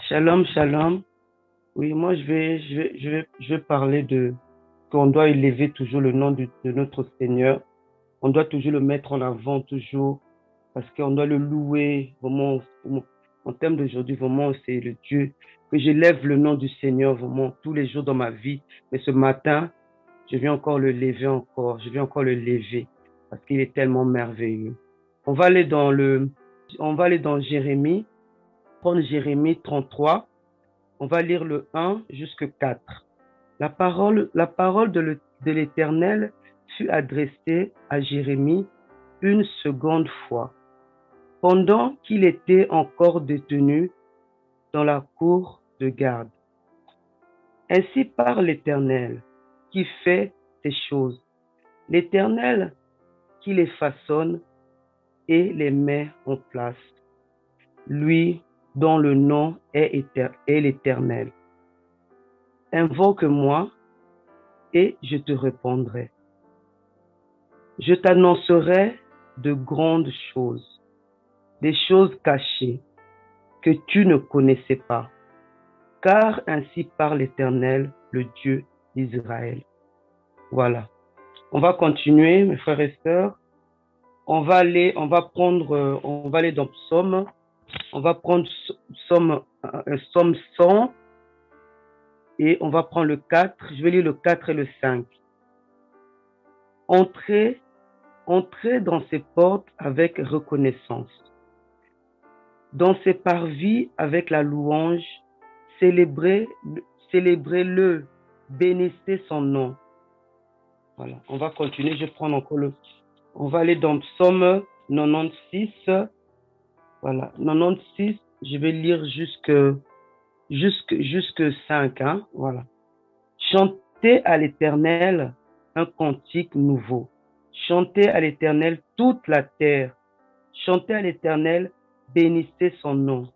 Shalom, shalom. Oui, moi je vais parler de qu'on doit élever toujours le nom de notre Seigneur. On doit toujours le mettre en avant, toujours, parce qu'on doit le louer. Vraiment, en termes d'aujourd'hui, vraiment, c'est le Dieu. Que j'élève le nom du Seigneur, vraiment, tous les jours dans ma vie. Mais ce matin, je viens encore le lever encore. Je viens encore le lever, parce qu'il est tellement merveilleux. On va aller dans on va aller dans Jérémie, prendre Jérémie 33. On va lire le 1 jusqu'au 4. La parole de l'Éternel fut adressée à Jérémie une seconde fois, pendant qu'il était encore détenu dans la cour de garde. Ainsi parle l'Éternel, qui fait ces choses, l'Éternel qui les façonne et les met en place, lui dont le nom est l'Éternel. Invoque-moi et je te répondrai. Je t'annoncerai de grandes choses, des choses cachées que tu ne connaissais pas, car ainsi parle l'Éternel, le Dieu d'Israël. Voilà. On va continuer, mes frères et sœurs. On va aller dans Psaume. On va prendre Psaume 100 et on va prendre le 4. Je vais lire le 4 et le 5. Entrez dans ses portes avec reconnaissance, dans ses parvis avec la louange, célébrez-le, bénissez son nom. Voilà, on va continuer, je vais prendre encore on va aller dans Psaume 96. Voilà, 96, je vais lire jusque 5, hein, voilà. Chantez à l'Éternel un cantique nouveau. Chantez à l'Éternel toute la terre. Chantez à l'Éternel, bénissez son nom.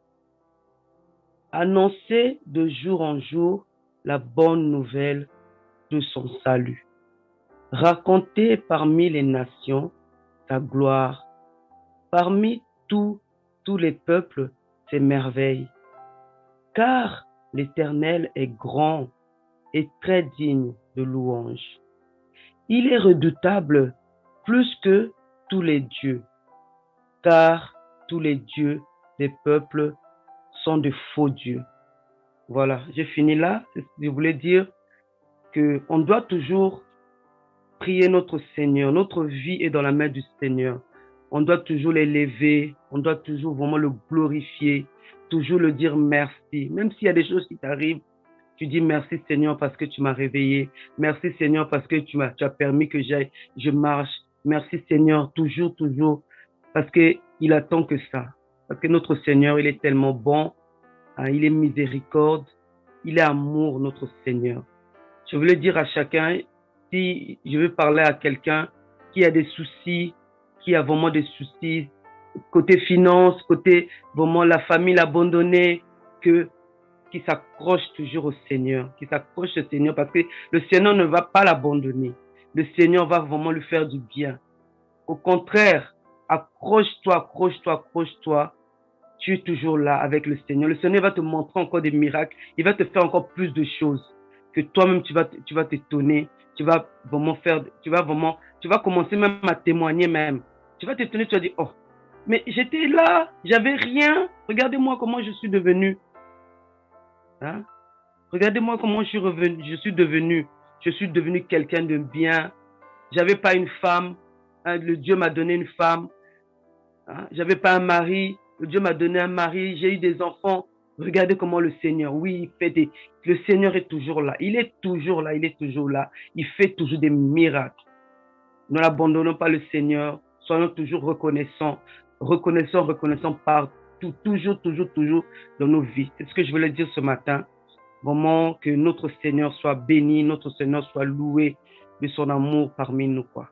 Annoncez de jour en jour la bonne nouvelle de son salut. Racontez parmi les nations sa gloire, parmi tous les peuples ses merveilles. Car l'Éternel est grand et très digne de louange. Il est redoutable plus que tous les dieux, car tous les dieux des peuples sont de faux dieux. Voilà, j'ai fini là. Je voulais dire qu'on doit toujours prier notre Seigneur. Notre vie est dans la main du Seigneur. On doit toujours l'élever, on doit toujours vraiment le glorifier, toujours le dire merci. Même s'il y a des choses qui t'arrivent, tu dis merci Seigneur parce que tu m'as réveillé. Merci Seigneur parce que tu as permis que je marche. Merci Seigneur, toujours, parce qu'il attend que ça. Parce que notre Seigneur, il est tellement bon, hein, il est miséricorde, il est amour, notre Seigneur. Je voulais dire à chacun, si je veux parler à quelqu'un qui a des soucis, qui a vraiment des soucis, côté finance, côté vraiment la famille abandonnée, qui s'accroche toujours au Seigneur, qui s'accroche au Seigneur parce que le Seigneur ne va pas l'abandonner. Le Seigneur va vraiment lui faire du bien. Au contraire, accroche-toi. Tu es toujours là avec le Seigneur. Le Seigneur va te montrer encore des miracles. Il va te faire encore plus de choses que toi-même tu vas t'étonner. Tu vas commencer même à témoigner même. Tu vas t'étonner, tu vas dire, oh, mais j'étais là, j'avais rien. Regardez-moi comment je suis devenu. Hein? Regardez-moi comment je suis devenu. Je suis devenu quelqu'un de bien. J'avais pas une femme. Hein? Le Dieu m'a donné une femme. Hein? J'avais pas un mari. Le Dieu m'a donné un mari. J'ai eu des enfants. Regardez comment le Seigneur, oui, le Seigneur est toujours là. Il est toujours là. Il fait toujours des miracles. Ne l'abandonnons pas le Seigneur. Soyons toujours reconnaissants partout, toujours dans nos vies. C'est ce que je voulais dire ce matin. Vraiment que notre Seigneur soit béni, notre Seigneur soit loué de son amour parmi nous, quoi.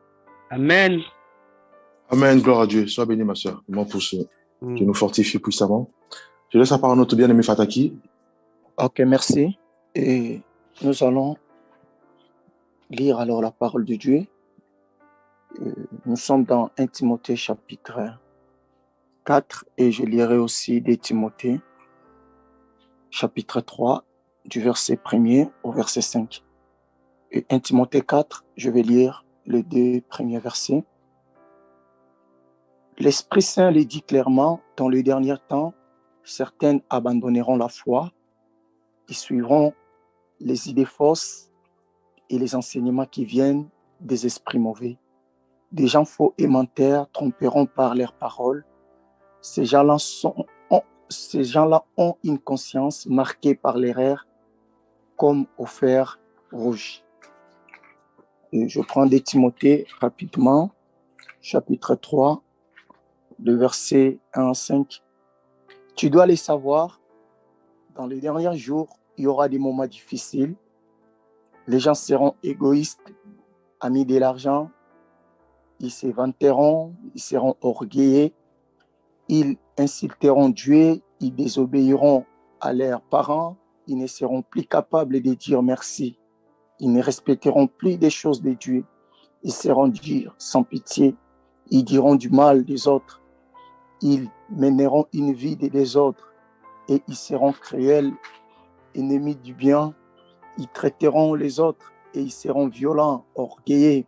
Amen. Amen, gloire à Dieu. Sois béni, ma soeur. Vraiment pour ce qui nous fortifie puissamment. Je laisse la parole à notre bien-aimé Fataki. Ok, merci. Et nous allons lire alors la parole de Dieu. Nous sommes dans 1 Timothée chapitre 4 et je lirai aussi des Timothée chapitre 3, du verset 1er au verset 5. Et 1 Timothée 4, je vais lire les 2 premiers versets. L'Esprit Saint les dit clairement, dans le dernier temps, certaines abandonneront la foi, ils suivront les idées fausses et les enseignements qui viennent des esprits mauvais. Des gens faux et menteurs tromperont par leurs paroles. Ces gens-là ont une conscience marquée par l'erreur comme au fer rouge. Et je prends 2 Timothée rapidement, chapitre 3, le verset 1 à 5. Tu dois les savoir, dans les derniers jours, il y aura des moments difficiles. Les gens seront égoïstes, amis de l'argent, ils se vanteront, ils seront orgueilleux, ils insulteront Dieu, ils désobéiront à leurs parents, ils ne seront plus capables de dire merci, ils ne respecteront plus des choses de Dieu, ils seront durs, sans pitié, ils diront du mal des autres, ils mèneront une vie des désordres et ils seront cruels, ennemis du bien, ils traiteront les autres et ils seront violents, orgueilleux,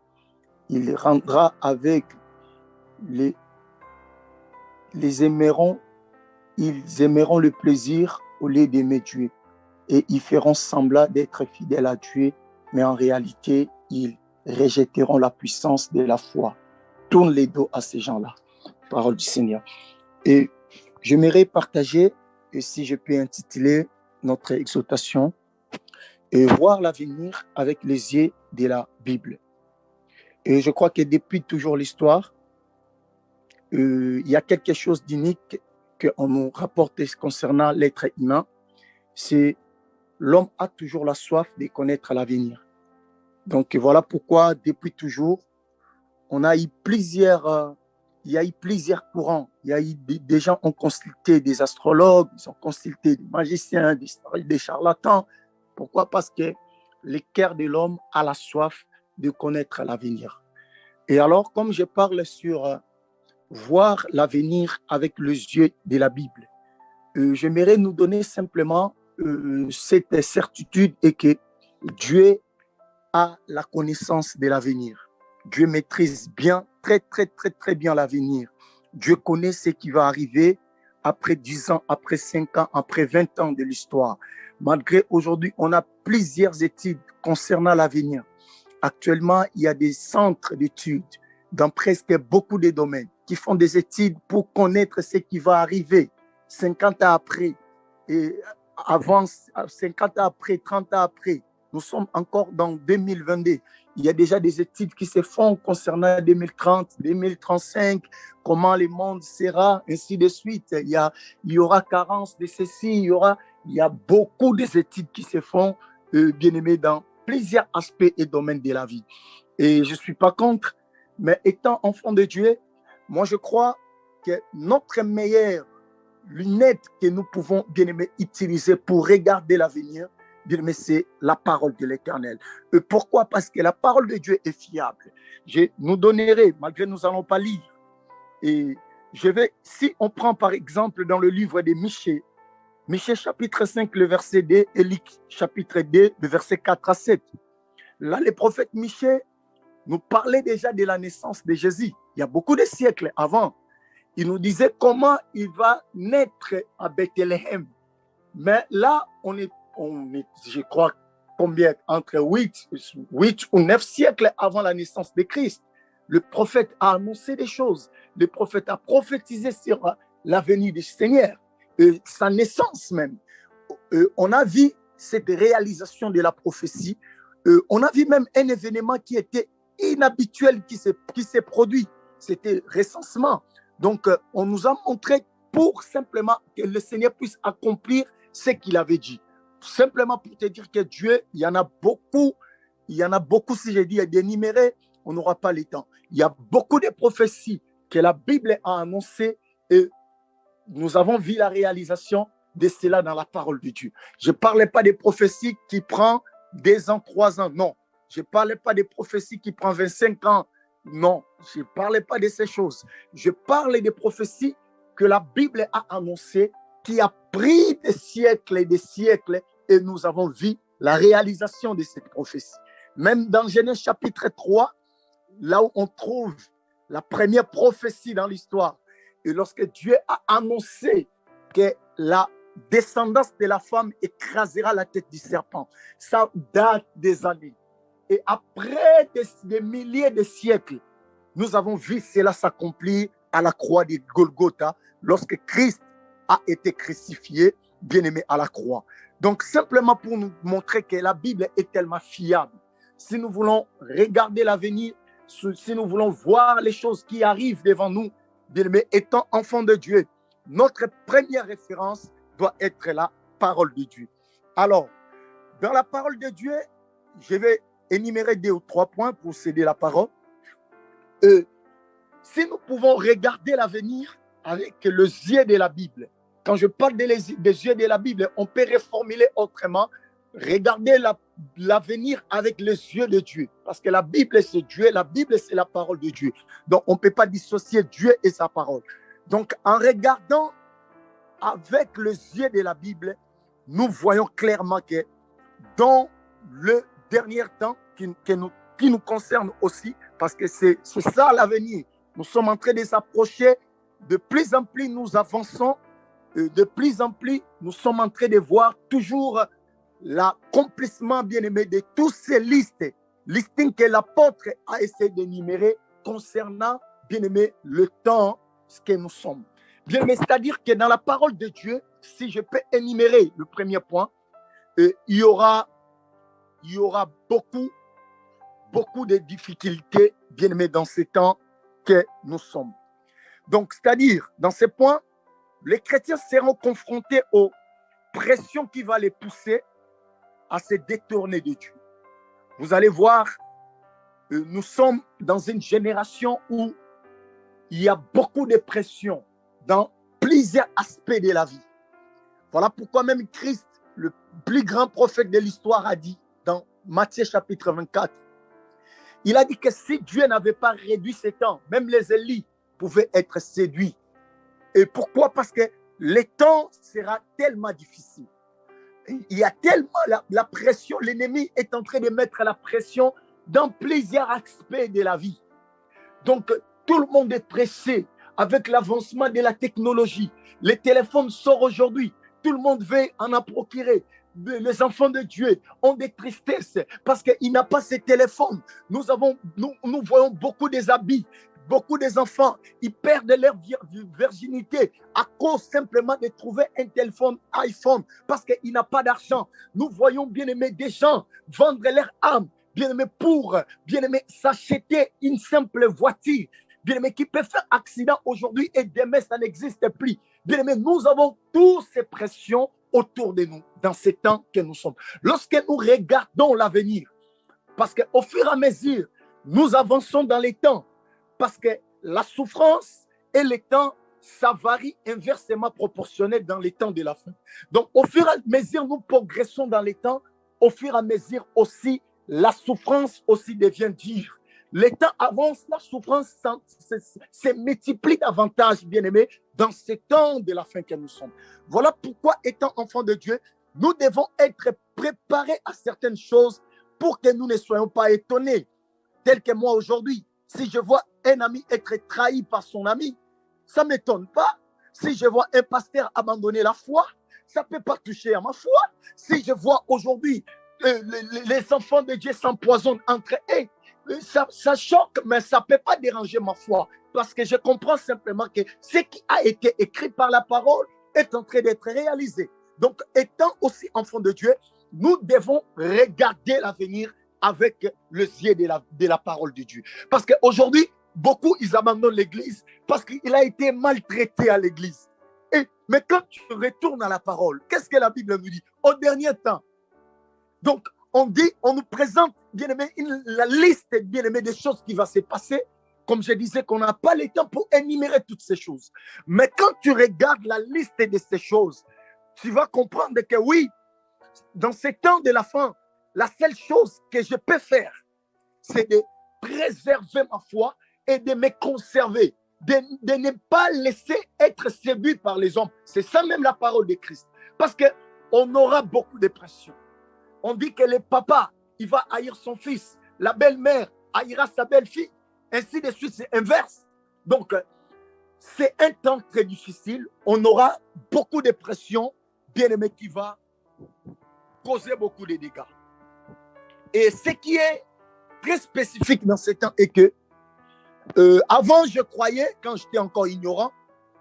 ils rendront avec les aimeront, ils aimeront le plaisir au lieu d'aimer Dieu et ils feront semblant d'être fidèles à Dieu, mais en réalité, ils rejetteront la puissance de la foi. Tourne les dos à ces gens-là. Parole du Seigneur. Et j'aimerais partager, et si je peux intituler notre exhortation, et voir l'avenir avec les yeux de la Bible. Et je crois que depuis toujours l'histoire, il y a quelque chose d'unique qu'on nous rapporte concernant l'être humain, c'est l'homme a toujours la soif de connaître l'avenir. Donc voilà pourquoi depuis toujours, on a eu plusieurs, il y a eu plusieurs courants. Il y a eu des gens ont consulté des astrologues, ils ont consulté des magiciens, des charlatans. Pourquoi? Parce que le cœur de l'homme a la soif de connaître l'avenir. Et alors, comme je parle sur voir l'avenir avec les yeux de la Bible, j'aimerais nous donner simplement cette certitude et que Dieu a la connaissance de l'avenir. Dieu maîtrise bien, très bien l'avenir. Dieu connaît ce qui va arriver après 10 ans, après 5 ans, après 20 ans de l'histoire. Malgré aujourd'hui, on a plusieurs études concernant l'avenir. Actuellement, il y a des centres d'études dans presque beaucoup de domaines qui font des études pour connaître ce qui va arriver 50 ans après, et avant 50 ans après, 30 ans après. Nous sommes encore dans 2022. Il y a déjà des études qui se font concernant 2030, 2035, comment le monde sera, ainsi de suite. Il y aura carence de ceci, il y a beaucoup d'études qui se font, bien aimés, dans plusieurs aspects et domaines de la vie. Et je ne suis pas contre, mais étant enfant de Dieu, moi je crois que notre meilleure lunette que nous pouvons, bien aimés, utiliser pour regarder l'avenir, bien aimé, c'est la parole de l'Éternel. Et pourquoi? Parce que la parole de Dieu est fiable. Je nous donnerai, malgré nous n'allons pas lire. Et si on prend par exemple dans le livre de Michée, Michée chapitre 5, le verset 2, et Luc chapitre 2, le verset 4 à 7. Là, le prophète Michée nous parlait déjà de la naissance de Jésus. Il y a beaucoup de siècles avant. Il nous disait comment il va naître à Bethléem. Mais là, on est, je crois, combien, entre 8 ou 9 siècles avant la naissance de Christ. Le prophète a annoncé des choses. Le prophète a prophétisé sur l'avenir du Seigneur, sa naissance même. On a vu cette réalisation de la prophétie. On a vu même un événement qui était inhabituel qui s'est produit. C'était recensement. Donc, on nous a montré pour simplement que le Seigneur puisse accomplir ce qu'il avait dit. Simplement pour te dire que Dieu, il y en a beaucoup, si j'ai dit, d'énumérer, on n'aura pas le temps. Il y a beaucoup de prophéties que la Bible a annoncées et nous avons vu la réalisation de cela dans la parole de Dieu. Je ne parlais pas des prophéties qui prennent 2 ans, 3 ans, non. Je ne parlais pas des prophéties qui prennent 25 ans, non. Je ne parlais pas de ces choses. Je parlais des prophéties que la Bible a annoncées qui a pris des siècles et nous avons vu la réalisation de cette prophétie. Même dans Genèse chapitre 3, là où on trouve la première prophétie dans l'histoire, et lorsque Dieu a annoncé que la descendance de la femme écrasera la tête du serpent, ça date des années. Et après des milliers de siècles, nous avons vu cela s'accomplir à la croix de Golgotha, lorsque Christ a été crucifié, bien-aimé, à la croix. Donc, simplement pour nous montrer que la Bible est tellement fiable. Si nous voulons regarder l'avenir, si nous voulons voir les choses qui arrivent devant nous, bien-aimé, étant enfants de Dieu, notre première référence doit être la parole de Dieu. Alors, dans la parole de Dieu, je vais énumérer 2 ou 3 points pour céder la parole. Si nous pouvons regarder l'avenir avec les yeux de la Bible, quand je parle des yeux de la Bible, on peut reformuler autrement, regarder l'avenir avec les yeux de Dieu. Parce que la Bible, c'est Dieu, la Bible, c'est la parole de Dieu. Donc, on ne peut pas dissocier Dieu et sa parole. Donc, en regardant avec les yeux de la Bible, nous voyons clairement que dans le dernier temps, qui nous concerne aussi, parce que c'est ça l'avenir. Nous sommes en train de s'approcher, de plus en plus nous avançons, de plus en plus nous sommes en train de voir toujours l'accomplissement, bien-aimé, de toutes ces listings que l'apôtre a essayé d'énumérer concernant, bien-aimé, le temps que nous sommes. Bien-aimé, c'est-à-dire que dans la parole de Dieu, si je peux énumérer le premier point, il y aura beaucoup de difficultés, bien-aimés, dans ces temps que nous sommes. Donc, c'est-à-dire, dans ces points, les chrétiens seront confrontés aux pressions qui vont les pousser à se détourner de Dieu. Vous allez voir, nous sommes dans une génération où il y a beaucoup de pressions dans plusieurs aspects de la vie. Voilà pourquoi même Christ, le plus grand prophète de l'histoire, a dit dans Matthieu chapitre 24, il a dit que si Dieu n'avait pas réduit ses temps, même les Élis pouvaient être séduits. Et pourquoi? Parce que le temps sera tellement difficile. Il y a tellement la pression, l'ennemi est en train de mettre la pression dans plusieurs aspects de la vie. Donc, tout le monde est pressé avec l'avancement de la technologie. Les téléphones sortent aujourd'hui. Tout le monde veut en procurer. Les enfants de Dieu ont des tristesses parce qu'ils n'ont pas ces téléphones. Nous voyons beaucoup des habits. Beaucoup des enfants, ils perdent leur virginité à cause simplement de trouver un téléphone iPhone parce qu'ils n'ont pas d'argent. Nous voyons, bien aimés, des gens vendre leur âme, bien aimés, pour, bien aimés, s'acheter une simple voiture, bien aimés, qui peut faire accident aujourd'hui et demain, ça n'existe plus. Bien aimés, nous avons toutes ces pressions autour de nous dans ces temps que nous sommes. Lorsque nous regardons l'avenir, parce qu'au fur et à mesure, nous avançons dans les temps, parce que la souffrance et le temps, ça varie inversement proportionnel dans les temps de la fin. Donc, au fur et à mesure, nous progressons dans les temps, au fur et à mesure aussi, la souffrance aussi devient dure. Le temps avance, la souffrance se multiplie davantage, bien-aimés, dans ces temps de la fin que nous sommes. Voilà pourquoi, étant enfants de Dieu, nous devons être préparés à certaines choses pour que nous ne soyons pas étonnés. Tel que moi aujourd'hui, si je vois un ami être trahi par son ami, ça ne m'étonne pas. Si je vois un pasteur abandonner la foi, ça ne peut pas toucher à ma foi. Si je vois aujourd'hui les enfants de Dieu s'empoisonnent entre eux, ça choque, mais ça ne peut pas déranger ma foi. Parce que je comprends simplement que ce qui a été écrit par la parole est en train d'être réalisé. Donc, étant aussi enfants de Dieu, nous devons regarder l'avenir avec le yeux de la parole de Dieu. Parce qu'aujourd'hui, beaucoup, ils abandonnent l'église parce qu'il a été maltraité à l'église. Mais quand tu retournes à la parole, qu'est-ce que la Bible nous dit? Au dernier temps. Donc, on nous présente, bien-aimé, la liste, bien-aimé, des choses qui vont se passer. Comme je disais, qu'on n'a pas le temps pour énumérer toutes ces choses. Mais quand tu regardes la liste de ces choses, tu vas comprendre que oui, dans ces temps de la fin, la seule chose que je peux faire, c'est de préserver ma foi et de me conserver. de ne pas laisser être séduit par les hommes. C'est ça même la parole de Christ. Parce qu'on aura beaucoup de pression. On dit que le papa, il va haïr son fils. La belle-mère haïra sa belle-fille. Ainsi de suite, c'est inverse. Donc, c'est un temps très difficile. On aura beaucoup de pression, bien aimé, qui va causer beaucoup de dégâts. Et ce qui est très spécifique dans ce temps est que avant, je croyais, quand j'étais encore ignorant,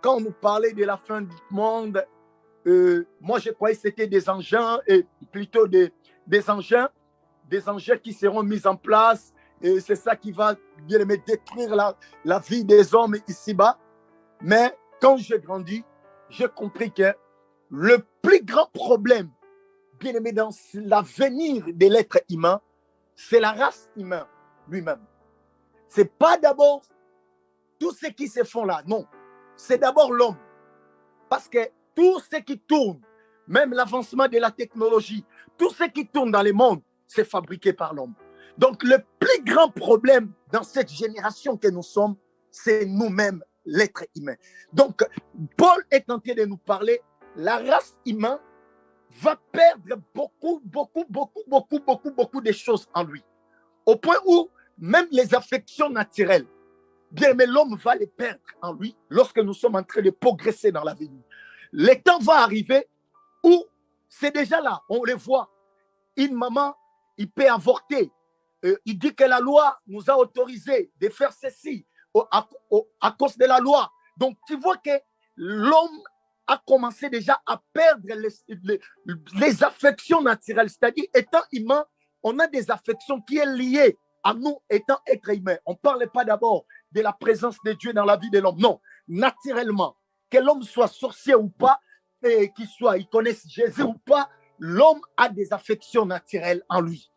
quand on nous parlait de la fin du monde, moi, je croyais que c'était des engins, et plutôt des engins qui seront mis en place. Et c'est ça qui va, bien aimé, détruire la vie des hommes ici-bas. Mais quand j'ai grandi, j'ai compris que le plus grand problème, bien aimé, dans l'avenir de l'être humain, c'est la race humaine lui-même. Ce n'est pas d'abord tout ce qui se font là, non. C'est d'abord l'homme. Parce que tout ce qui tourne, même l'avancement de la technologie, tout ce qui tourne dans le monde, c'est fabriqué par l'homme. Donc, le plus grand problème dans cette génération que nous sommes, c'est nous-mêmes, l'être humain. Donc, Paul est en train de nous parler, la race humaine va perdre beaucoup de choses en lui. Au point où même les affections naturelles, bien, mais l'homme va les perdre en lui lorsque nous sommes en train de progresser dans la vie. Le temps va arriver où c'est déjà là, on le voit. Une maman, il peut avorter. Il dit que la loi nous a autorisé de faire ceci à cause de la loi. Donc, tu vois que l'homme a commencé déjà à perdre les affections naturelles. C'est-à-dire, étant humain, on a des affections qui sont liées à nous étant être humain. On ne parle pas d'abord de la présence de Dieu dans la vie de l'homme. Non, naturellement, que l'homme soit sorcier ou pas, et il connaisse Jésus ou pas, l'homme a des affections naturelles en lui.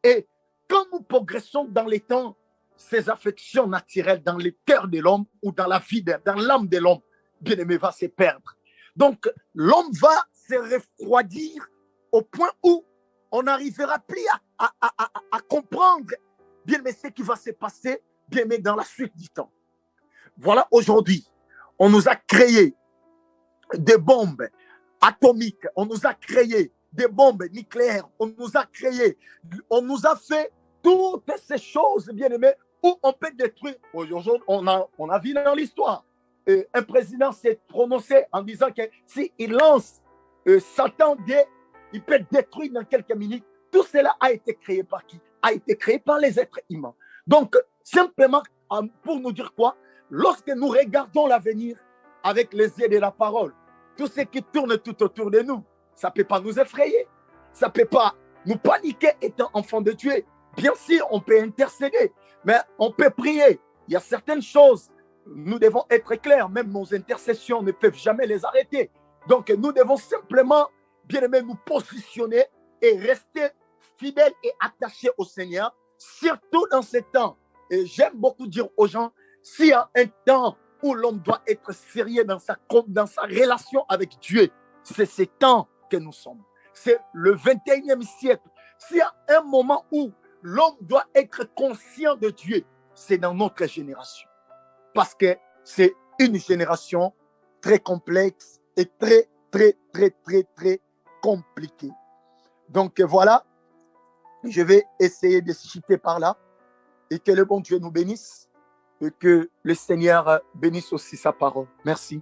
Et quand nous progressons dans les temps, ces affections naturelles dans le cœur de l'homme ou dans la vie, dans l'âme de l'homme, bien aimé, va se perdre. Donc, l'homme va se refroidir au point où on n'arrivera plus à comprendre bien aimé ce qui va se passer, bien aimé, dans la suite du temps. Voilà, aujourd'hui, on nous a créé des bombes atomiques, on nous a créé des bombes nucléaires, on nous a fait toutes ces choses, bien aimé, où on peut détruire. Aujourd'hui, on a vu dans l'histoire, un président s'est prononcé en disant que s'il lance Satan, il peut détruire dans quelques minutes. Tout cela a été créé par qui? A été créé par les êtres humains. Donc, simplement, pour nous dire quoi? Lorsque nous regardons l'avenir avec les yeux de la parole, tout ce qui tourne tout autour de nous, ça ne peut pas nous effrayer. Ça ne peut pas nous paniquer étant enfants de Dieu. Bien sûr, on peut intercéder, mais on peut prier. Il y a certaines choses, nous devons être clairs, même nos intercessions ne peuvent jamais les arrêter. Donc, nous devons simplement, bien aimé, nous positionner et rester fidèles et attachés au Seigneur, surtout dans ces temps. Et j'aime beaucoup dire aux gens, s'il y a un temps où l'homme doit être sérieux dans sa relation avec Dieu, c'est ce temps que nous sommes. C'est le 21e siècle. S'il y a un moment où l'homme doit être conscient de Dieu, c'est dans notre génération. Parce que c'est une génération très complexe et très compliquée. Donc voilà, je vais essayer de citer par là et que le bon Dieu nous bénisse et que le Seigneur bénisse aussi sa parole. Merci.